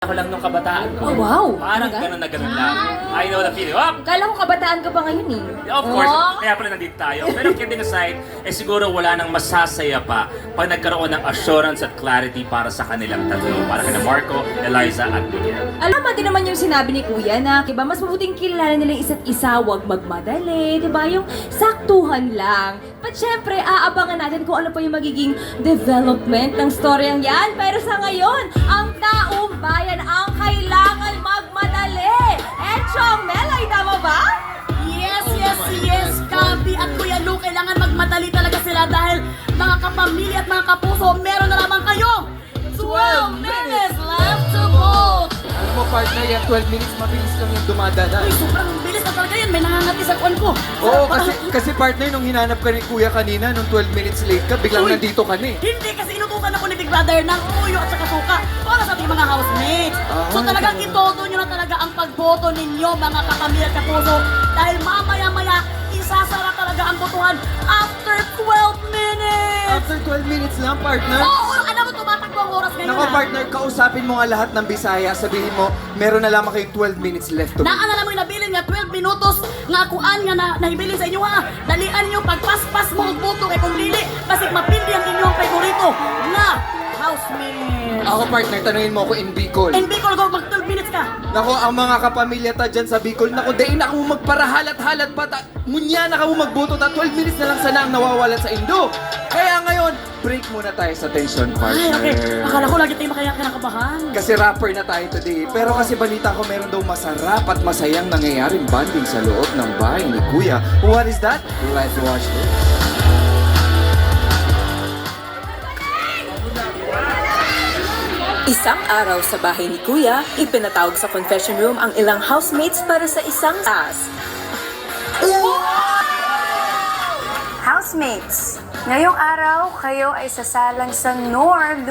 Ako lang nung kabataan ko. Oh, wow! Parang Talaga? ganun na ganun lang. I know the feeling. Oh! Kala ko kabataan ka pa ngayon eh. Of course, Oh. kaya pala nandito tayo. Pero kidding aside, siguro wala nang masasaya pa pag nagkaroon ng assurance at clarity para sa kanilang tatlo. Para kina Marco, Eliza, at Miguel. Alam mo din naman yung sinabi ni Kuya na, diba, mas mabuting kilala nila yung isa't isa, wag magmadali, diba? Yung saktuhan lang. But syempre, aabangan natin kung ano pa yung magiging development ng storyang yan. Pero sa ngayon, ang taong bayan ang kailangan magmadali. Chong Melay, tama ba? Yes, Gabi at Kuya Lu, kailangan magmadali talaga sila dahil mga kapamilya at mga kapuso, meron na lamang kayong 12 minutes left to vote! Alam mo, partner, yan 12 minutes, mabilis lang yung dumadaan. Uy, sobrang bilis na talaga yan, may nangangati sa kuwan ko. Oo, kasi partner, nung hinanap ka ni Kuya kanina, nung 12 minutes late ka, biglang Uy. nandito ka na eh. Hindi, kasi inutusan ako ni Big Brother ng uyo at saka suka para sa ating mga housemates. So talagang itodo nyo na talaga ang pagboto ninyo, mga kapamilya at kapuso, dahil mamaya-maya, isasara talaga ang botohan after 12 minutes! After 12 minutes lang, partner. Oo, alam mo, tumatakbo ang oras ngayon. Nako, partner, kausapin mo nga lahat ng Bisaya. Sabihin mo, meron na lamang kayong 12 minutes left to Naalala mo yung nabilin nga 12 minutos nga kuan nga nahibilin sa inyo ha. Dalian niyo pagpaspas mo og boto kay kung dili basig mapindi ang inyong favorito nga housemate. Ako, partner, tanungin mo ako in Bicol. In Bicol go mag 12 minutes ka. Nako, ang mga kapamilya ta dyan sa Bicol, nako, dahin na mo magparahalat-halat pa ta. Munya na ka mo magboto ta. 12 minutes na lang sana ang nawawalan sa Indo. Kaya ngayon, break muna tayo sa tension, Ay, partner. okay. Akala ko lagi tayo kinakabahan. Kasi rapper na tayo today. Pero kasi balita ko meron daw masarap at masayang nangyayaring banding sa loob ng bahay ni Kuya. What is that? Let's watch this. Isang araw sa bahay ni Kuya, ipinatawag sa confession room ang ilang housemates para sa isang task. Housemates, ngayong araw kayo ay sasalang sa North